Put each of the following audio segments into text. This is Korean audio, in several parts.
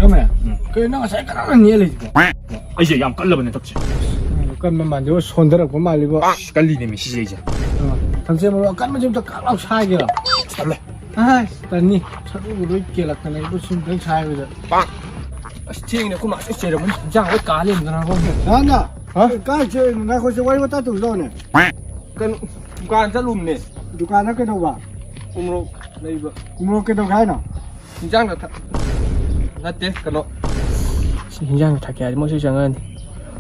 그러면 그 내가 살까만 얘기지. 이제 양 깔려버네 덕지. 그만 만져 손들고 말리고. 깔리네 시제 이제. 당신은 깔면 좀 더 깔아 차기라. 잘래. 아, 아니 차도로 있게라더니 무슨 별 차이거든. 빵. 시팅이네 그만 쎄려면 장 왜 까리는 거고. 나나. 까지 내가 거기서 와이고 다 둘러네. 그 두간 자룸네. दुकान के दो बा 우므로 네이버. उम्रो के दो खाए ना 장나 타. 나때 그노. 신장 타게 하지 뭐 시장은.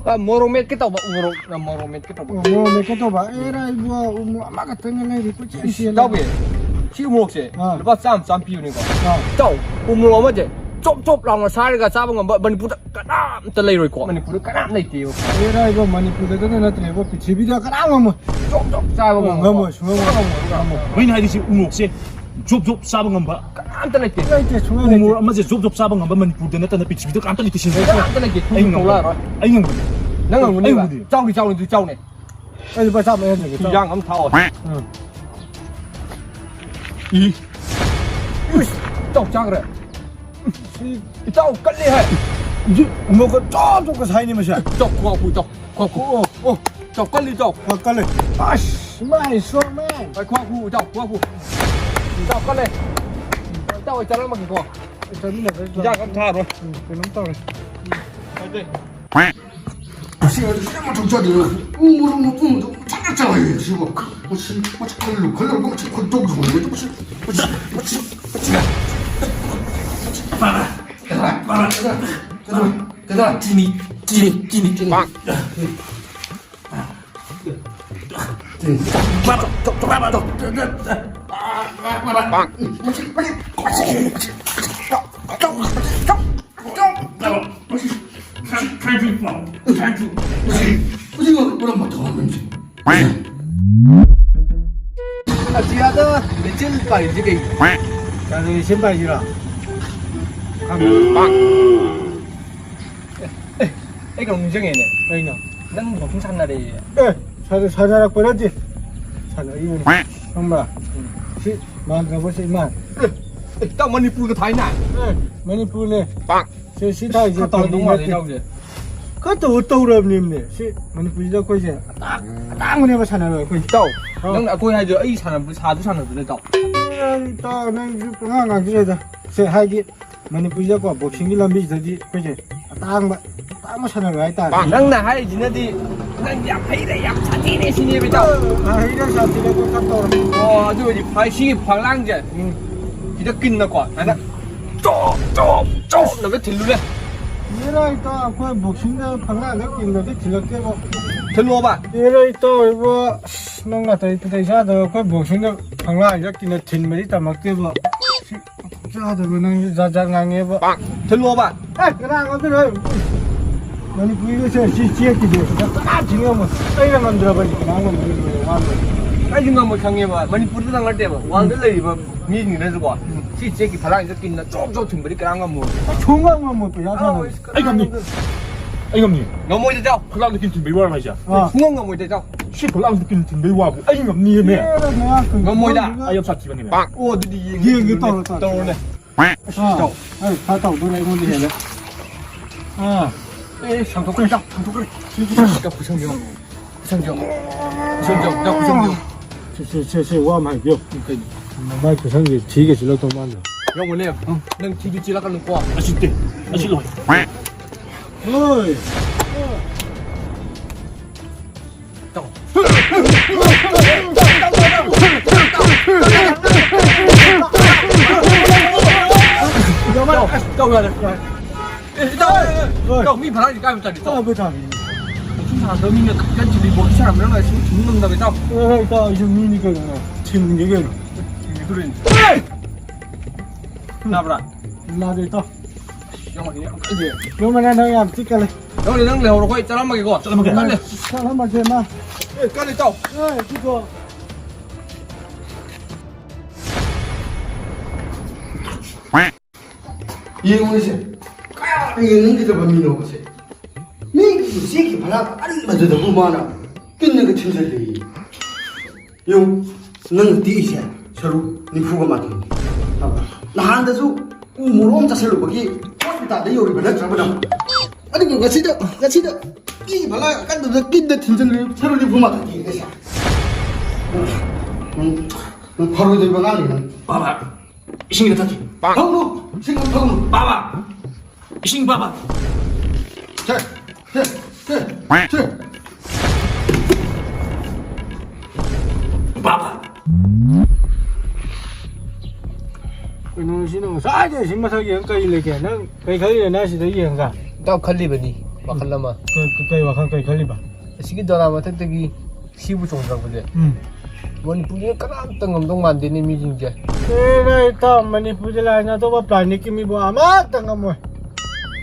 아 모로메 깼다 봐 우므로 나 모로메 깼다 봐. उम्रो में के दो बा एरा इबो उम्रो आमा का तंग नहीं री कुछ ऐसी 나왜 시우목세. 아. 루바 쌈 피우는 거. 아. 또 우므로 뭐지? 좁 라고 사리가 잡은 건 머니푸드 까남 떨레이로 있고. 머니푸드 까남 내띠요. एरा इबो मणिपुर के तो न तले वो पीछे भी जा करा हम 좁 잡은 건 ngamo shungo 왜냐 하듯이 우목세 좁좁 싸본 건 봐. 까남 떨레띠. 이제 중앙에 우모 아마제 좁좁 싸본 건 봐. 만이푸르데 나타나 비치비도 깜짝이 뜻이. 까남 떨레띠. 아이고 돌아라. 아이고 내가 뭔데 봐. 짜우니 짜우네. अरे बस आप ये देखो 시장 한번 타오. 이 쪽 장그래. 쪽 깔리 해. 이제 뭐가 저쪽 그 사이니 마셔 쪽 구하고 쪽 깔리 쪽. 아까래 아씨 마이 소맨 쪽 구하고 쪽 깔리. 쪽 있잖아 막 이거. 저리네 시장 한번 타로. 그놈 떠래 네. 시간이 시간만 정자리 우물우물 뿜도 찾았잖아요 지금 뭐 걸로 걸로 그쪽으로 봐라 찌니 빵 지하다 내질 빨리 지게. 자네 신발이라 이거 운정이네. 아이나 난 보통 산날이. 에 사자락 버렸지 사자 이거 엄마 시 만가 보시 만 딱 머니푸르가 다 있나? 에 머니푸르네 빵. 시 시타 이제 갔다 온 동안 이제. 그것도 어떠우랍님네 시 머니푸르 저 거지 딱 문에 사나요 그 또. 넌 아고 해야죠. 이 사람 사두 사람 그래 또. 또 내가 그냥 그래다 세 하기 머니푸르 거 복싱이 람비 저기 그지 딱뭐 사나요 아이다 넌나 하이지 너디 난 야파이래 야차티네 신입이 또. 아 이런 사람들이 또 갔다 오라 저기 파시 방랑제. 이제 끝나 거. 나나 너왜 들루래? 이라 있다 그 복싱도 방랑 느낀데 들렸게 뭐 들로 봐. 이라 있다 이거 뭔가 더 이쁘다 이사도 그 복싱도 방랑 느끼는 진물이 다 먹게 뭐 자도 그냥 자장강에 뭐 빵. 들로 봐. 그냥 어디로 많이 부이고서 지지했기 때문에 딱 지금 뭐 이런 만들어 버리고 나온 건 완전 아직만 뭐 경계 뭐 머니푸르 당할 때 뭐 왕들레 뭐 미니 내주고 시제기 발랑 이렇게 있나 쪽쪽 등버리 그런 거 뭐. 좋은 거만 뭐 야사는 아이고 님 너무 이제 저 그랑 느낌 좀 매워 하자. 중앙 너무 이제 저 시 그랑 느낌 좀 매워. 아이고 님네 아이 없어 집안에. 빵. 오 드디 이게 떠오르네 아, 아이 갔다 오더라 이거 이제 아 에 상도그래 상도그래. 진짜 부성경. 나 부성경. 제 와마이요 마이 그 상게 되게 질렀던 만다 영원해. 넌 TV 지나가는 거. 아쉽대. 아쉽로. 어이 미 바람이 까면짜리 또. 보자 사람 너미는 간지 뭐 사람 이런 거 죽는 다음에 또. 이따 이제 미니까 지금 이게 그래. 나브라. 나도 있다 영원히 이제. 그러면 내가 안 찍을래 영원히 능 레오로 거의 짜란하게 이거. 짜란하게 깔래. 사람만 제마 깔래 또. 이거 이거는 이거는 그저 범인으로 보세요 이 새끼 바라 안 맞아도 그만아 끝내 그 천설이 용 너는 뒤이세 서로 네 후가 맞는 나한테서 우물 혼자 살로 거기 ꯍꯣꯁꯄꯤꯇꯥꯜꯗ ꯌꯧꯔꯤꯕ ꯅꯠꯇ꯭ꯔꯕꯅ ꯑꯗꯨꯒ ꯉꯁꯤꯗ ꯏ ꯐꯂꯥ ꯀꯟꯕꯗ ꯀꯤꯟꯗ ꯊꯤꯟꯖꯤꯜꯂꯤ ꯁꯔꯨꯗꯤ ꯐꯨꯃꯥꯛꯇ ꯊꯤꯔꯒ ꯅꯪ ꯐꯔꯣꯏꯗꯣꯏꯕ ꯉꯥꯡꯉꯤ ꯅꯪ 바바 이싱이 탔지 ꯊꯧꯅꯨ ꯏꯁꯤꯡ ꯑꯃ ꯊꯧꯅꯨ 바바 이싱 바바 ꯁꯦ 바바 ꯀꯩꯅꯣꯁꯤꯅ ꯉꯁꯥꯏꯗꯩ ꯁꯤ ꯃꯊꯛ ꯌꯦꯡ ꯀꯩ ꯂꯩꯒꯦ ꯅꯪ ꯀꯩ ꯈꯜꯂꯤꯅ ꯁꯤꯗ ꯌꯦꯡꯒ ꯏꯇꯥꯎ ꯈꯜꯂꯤꯕꯅꯤ ꯋꯥꯈꯜ ꯑꯃ ꯀꯩ ꯋꯥꯈꯜ ꯀꯩ ꯈꯜꯂꯤꯕ ꯑꯁꯤꯒꯤ ꯗꯣꯂꯥ ꯃꯊꯛꯇꯒꯤ ꯁꯤꯕꯨ ꯆꯣꯡꯊꯔꯛꯄꯁꯦ ꯃꯅꯤꯄꯨꯔꯗ ꯀꯅꯥꯝꯇ ꯉꯝꯗꯧ ꯃꯥꯟꯗꯦꯅꯦ ꯃꯤꯁꯤꯡꯁꯦ ꯑꯦ ꯏꯇꯥꯎ ꯃꯅꯤꯄꯨꯔꯗ ꯂꯥꯏꯅ ꯑꯇꯣꯞꯄ ꯄ꯭ꯂꯥꯅꯦꯠꯀꯤ ꯃꯤꯕꯨ ꯑꯃꯠꯇ ꯉꯝꯃꯣꯏ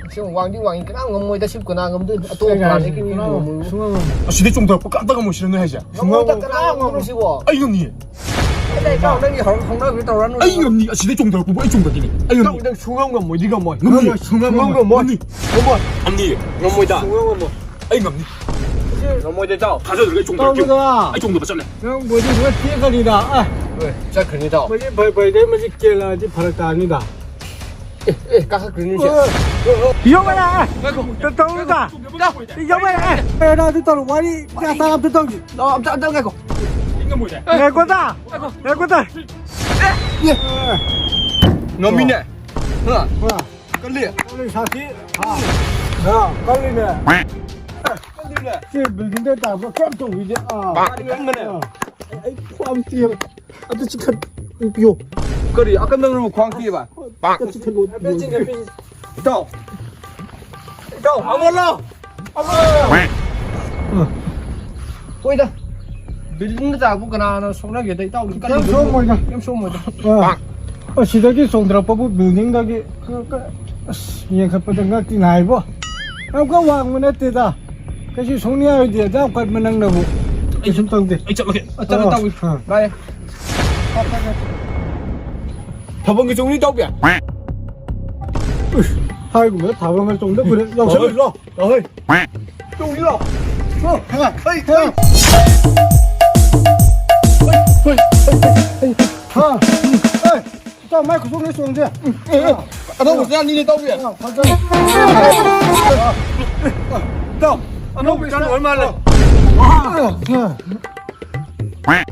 ꯁꯤꯡ ꯋꯥꯡꯗꯤ ꯋꯥꯡꯉꯤ ꯀꯅꯥꯝ ꯉꯝꯃꯣꯏꯗ ꯁꯤꯕꯨ ꯀꯅꯥ ꯉꯝꯗꯣꯏꯅꯣ ꯑꯇꯣꯞꯄ ꯄ꯭ꯂꯥꯅꯦꯠꯀꯤ ꯃꯤꯕꯨ ꯉꯝꯃꯣꯏ 아시대 정도가 깜빡 모시는 하자 ꯉꯝꯃꯣꯏꯗ 그나 ꯉꯝꯃꯣꯏ ꯁꯤꯕꯣ 아이언니 ꯏꯇꯥꯎ ꯅꯪꯒꯤ ꯍꯧꯅꯕꯤ ꯇꯧꯔꯅꯨ 아이언니 아시대 정도가 보고 이 정도기네 아이언니 ꯅꯪ 숭ꯉꯝ ꯉꯝꯃꯣꯏ 네가 뭐 ngâm 숭ꯉꯝ ngâm ngâm 언니 언니 ngâm 숭ꯉꯝ 아이 ngâm ngâm ꯏꯇꯥꯎ 가져 들어가 이 정도 ꯇꯧꯕꯗ 아이 정도 맞잖아 ꯅꯪ ꯕꯣꯗꯤ ꯈꯔ ꯇꯦꯛꯀꯅꯤꯗ ꯆꯠꯈ꯭ꯔꯅꯤ ꯏꯇꯥꯎ ꯃꯁꯤ ꯐꯩꯗꯩ ꯃꯁꯤ ꯀꯦꯜꯂꯛꯑꯗꯤ ꯐꯔꯛ ꯇꯥꯅꯤꯗ ꯀꯥꯈꯠꯈ꯭ꯔꯅꯤ ꯁꯦ ꯌꯧꯕꯔ ꯇꯧꯔꯒ ꯌꯧꯕꯔ 나 ꯑꯗꯨ ꯇꯧꯔ ꯋꯥꯔꯤ ꯀꯌꯥ ꯇꯥ ꯑꯝꯇ ꯇꯧꯁꯤ ꯑꯝꯇ ꯉꯥꯏꯈꯣ 인간 뭐야 ꯉꯥꯏꯈꯣꯗ ꯉꯝꯃꯤꯅꯦ ꯍ ꯀꯜꯂꯤ ꯁꯥꯊꯤ 야 ꯀꯜꯂꯤ네 ꯁꯤ ꯕꯤꯜꯗꯤꯡꯗ ꯇꯥꯕ ꯀꯔꯝ ꯇꯧꯕꯤꯁꯦ ꯑꯩ ꯈ꯭ꯋꯥꯡ ꯇꯦꯕ ꯑꯗꯨ ꯆꯤꯈꯠꯄꯤꯌꯣ ꯀꯔꯤ ꯑꯀꯟꯗꯅꯕꯨ ꯈ꯭ꯋꯥꯡ ꯇꯦꯕ ꯆꯤꯈꯠꯂꯣ ꯏꯇꯥꯎ ꯑꯃꯣꯜꯂꯣ ꯍꯣꯏꯗ ꯕꯤꯜꯗꯤꯡꯗ ꯇꯥꯛꯄꯨ ꯀꯅꯥꯅ ꯁꯣꯛꯅꯒꯦꯗ ꯏꯇꯥꯎꯗꯤ ꯌꯥꯝ ꯁꯣꯛꯃꯣꯏꯗ ꯌꯥꯝ ꯁꯣꯛꯃꯣꯏꯗ ꯑꯁꯤꯗꯒꯤ ꯆꯣꯡꯊꯔꯛꯄꯕꯨ ꯕꯤꯜꯗꯤꯡꯗꯒꯤ ꯑꯁ ꯌꯦꯡꯈꯠꯄꯗ ꯉꯛꯇꯤ ꯅꯥꯏꯕꯣ ꯌꯥꯝ ꯀꯟꯅ ꯋꯥꯡꯕ ꯅꯠꯇꯦꯗ ꯀꯩꯁꯨ ꯁꯣꯛꯅꯤꯡꯉꯥꯏ ꯑꯣꯏꯗꯦ ꯑꯗꯨ ꯌꯥꯝ ꯀꯟꯕ ꯅꯪꯅꯕꯨ ꯀꯩꯁꯨꯝ ꯇꯧꯗꯦ 아이 잘라게 ꯆꯠꯂ ꯇꯧꯏ ꯂꯥꯛꯑꯦ 다방기 정리 따오비야 하이구만 다방을 쫑다 그래 여기서 일로 어이 쫑 일로 형아 어이 하 에이 또 마이크 손에 쫑데 너 무슨 일이 떠오비야 너 무슨 얼마 할래 아